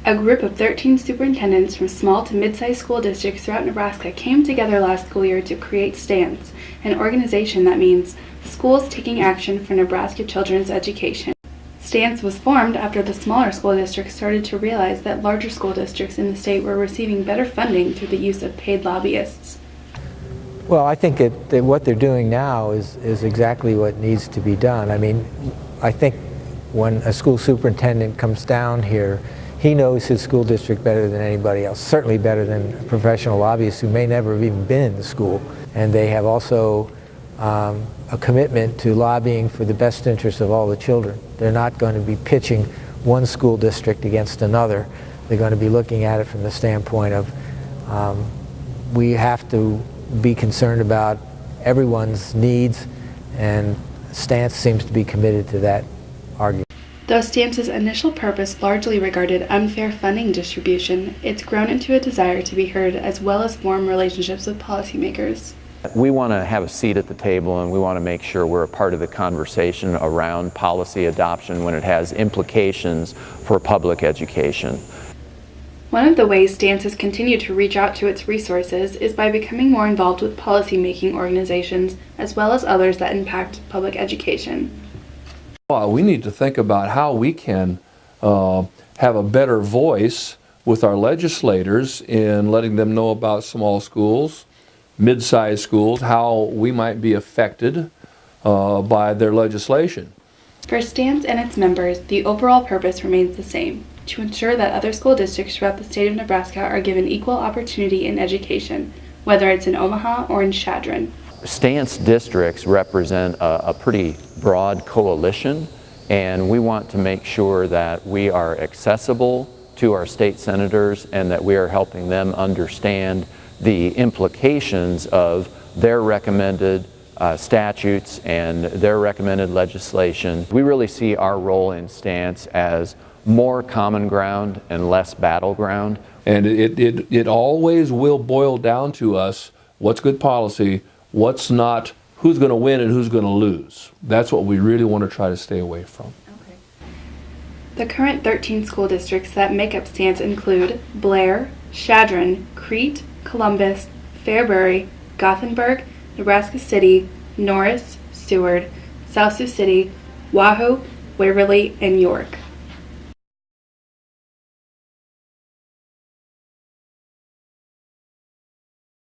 A group of 13 superintendents from small to mid-sized school districts throughout Nebraska came together last school year to create STANCE, an organization that means Schools Taking Action for Nebraska Children's Education. STANCE was formed after the smaller school districts started to realize that larger school districts in the state were receiving better funding through the use of paid lobbyists. Well, I think that what they're doing now is exactly what needs to be done. I mean, I think when a school superintendent comes down here, he knows his school district better than anybody else, certainly better than professional lobbyists who may never have even been in the school. And they have also a commitment to lobbying for the best interests of all the children. They're not going to be pitching one school district against another. They're going to be looking at it from the standpoint of we have to be concerned about everyone's needs, and STANCE seems to be committed to that argument. Though STANCE's initial purpose largely regarded unfair funding distribution, it's grown into a desire to be heard as well as form relationships with policymakers. We want to have a seat at the table, and we want to make sure we're a part of the conversation around policy adoption when it has implications for public education. One of the ways STANCE has continued to reach out to its resources is by becoming more involved with policy-making organizations as well as others that impact public education. Well, we need to think about how we can have a better voice with our legislators in letting them know about small schools, mid-sized schools, how we might be affected by their legislation. For STANCE and its members, the overall purpose remains the same: to ensure that other school districts throughout the state of Nebraska are given equal opportunity in education, whether it's in Omaha or in Chadron. STANCE districts represent a pretty broad coalition, and we want to make sure that we are accessible to our state senators and that we are helping them understand the implications of their recommended statutes and their recommended legislation. We really see our role in STANCE as more common ground and less battleground. And it always will boil down to us, what's good policy, what's not, who's going to win and who's going to lose. That's what we really want to try to stay away from. Okay. The current 13 school districts that make up STANCE include Blair, Chadron, Crete, Columbus, Fairbury, Gothenburg, Nebraska City, Norris, Seward, South Sioux City, Wahoo, Waverly, and York.